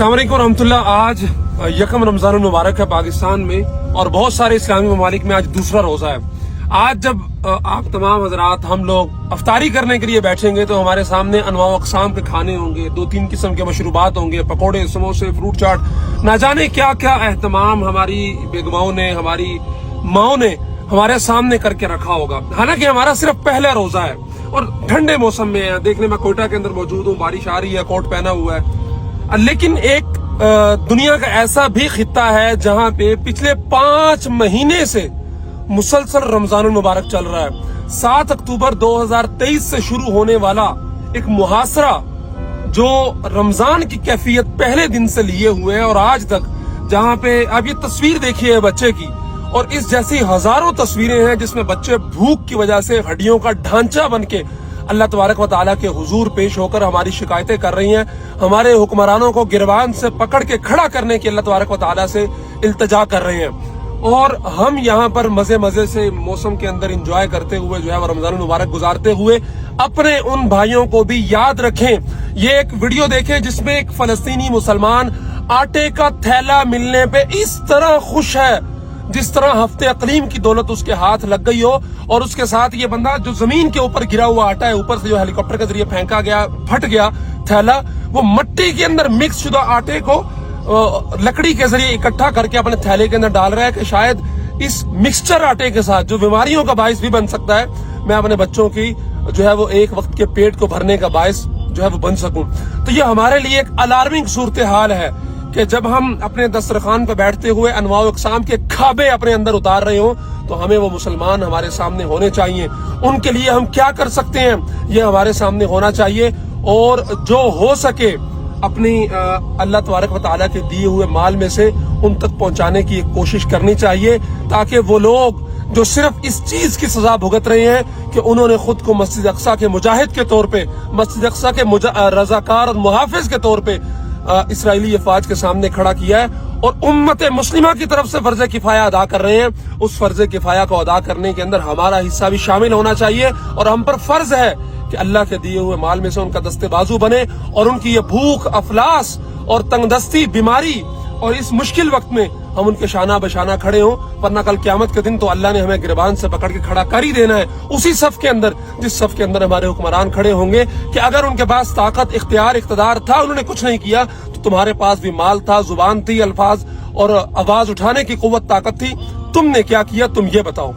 अस्सलाम वालेकुम रहमतुल्लाह। आज यकम रमजान मुबारक है पाकिस्तान में और बहुत सारे इस्लामी ममालिक में आज दूसरा रोजा है। आज जब आप तमाम हजरात हम लोग अफ्तारी करने के लिए बैठेंगे तो हमारे सामने अनवाओ अक़साम के खाने होंगे, 2-3 किस्म के मशरूबात होंगे, पकौड़े, समोसे, फ्रूट चाट, ना जाने क्या क्या एहतमाम हमारी बेगमाओं ने, हमारी माओ ने हमारे सामने करके रखा होगा। हालांकि हमारा सिर्फ पहला रोजा है और ठंडे मौसम में है। देखने में कोयटा के अंदर मौजूद हूँ, बारिश आ रही है, कोट पहना हुआ है। लेकिन एक दुनिया का ऐसा भी खित्ता है जहां पे पिछले 5 महीने से मुसलसल रमजान मुबारक चल रहा है। 7 अक्टूबर 2023 से शुरू होने वाला एक मुहासरा जो रमजान की कैफियत पहले दिन से लिए हुए है और आज तक, जहां पे अब ये तस्वीर देखिए बच्चे की और इस जैसी हजारों तस्वीरें हैं जिसमें बच्चे भूख की वजह से हड्डियों का ढांचा बनके अल्लाह तबारक व तआला के हुजूर पेश होकर हमारी शिकायतें कर रही हैं। हमारे हुक्मरानों को गिरबान से पकड़ के खड़ा करने की अल्लाह तबारक व तआला से इल्तिजा कर रहे हैं और हम यहाँ पर मजे मजे से मौसम के अंदर एंजॉय करते हुए जो है वो रमजान मुबारक गुजारते हुए अपने उन भाइयों को भी याद रखें। ये एक वीडियो देखें जिसमें एक फलस्तीनी मुसलमान आटे का थैला मिलने पे इस तरह खुश है जिस तरह हफ्ते अकलीम की दौलत उसके हाथ लग गई हो, और उसके साथ ये बंदा जो जमीन के ऊपर गिरा हुआ आटा है, ऊपर से जो हेलीकॉप्टर के जरिए फेंका गया, फट गया थैला, वो मट्टी के अंदर मिक्स शुदा आटे को लकड़ी के जरिए इकट्ठा करके अपने थैले के अंदर डाल रहा है कि शायद इस मिक्सचर आटे के साथ जो बीमारियों का बायस भी बन सकता है, मैं अपने बच्चों की जो है वो एक वक्त के पेट को भरने का बायस जो है वो बन सकूं। तो ये हमारे लिए एक अलार्मिंग सूरत हाल है कि जब हम अपने दस्तरखान पर बैठते हुए अनवाओ अक़साम के खाबे अपने अंदर उतार रहे हो तो हमें वो मुसलमान हमारे सामने होने चाहिए। उनके लिए हम क्या कर सकते हैं ये हमारे सामने होना चाहिए और जो हो सके अपनी अल्लाह तबारक व तआला के दिए हुए माल में से उन तक पहुंचाने की कोशिश करनी चाहिए, ताकि वो लोग जो सिर्फ इस चीज की सजा भुगत रहे हैं कि उन्होंने खुद को मस्जिद अक़सा के मुजाहिद के तौर पे, मस्जिद अक़सा के रज़ाकार और मुहाफिज के तौर पे इसराइली अफवाज के सामने खड़ा किया है और उम्मत मुस्लिमा की तरफ से फर्ज किफाया अदा कर रहे हैं। उस फर्ज किफाया को अदा करने के अंदर हमारा हिस्सा भी शामिल होना चाहिए और हम पर फर्ज है कि अल्लाह के दिए हुए माल में से उनका दस्ते बाजू बने और उनकी ये भूख, अफलास और तंगदस्ती, बीमारी और इस मुश्किल वक्त में हम उनके शाना बशाना खड़े हों, वरना कल क़यामत के दिन तो अल्लाह ने हमें गिरबान से पकड़ के खड़ा कर ही देना है उसी सफ के अंदर जिस सफ के अंदर हमारे हुक्मरान खड़े होंगे कि अगर उनके पास ताकत, इख्तियार, इख्तिदार था, उन्होंने कुछ नहीं किया, तो तुम्हारे पास भी माल था, जुबान थी, अल्फाज और आवाज उठाने की कुव्वत, ताकत थी, तुमने क्या किया, तुम ये बताओ।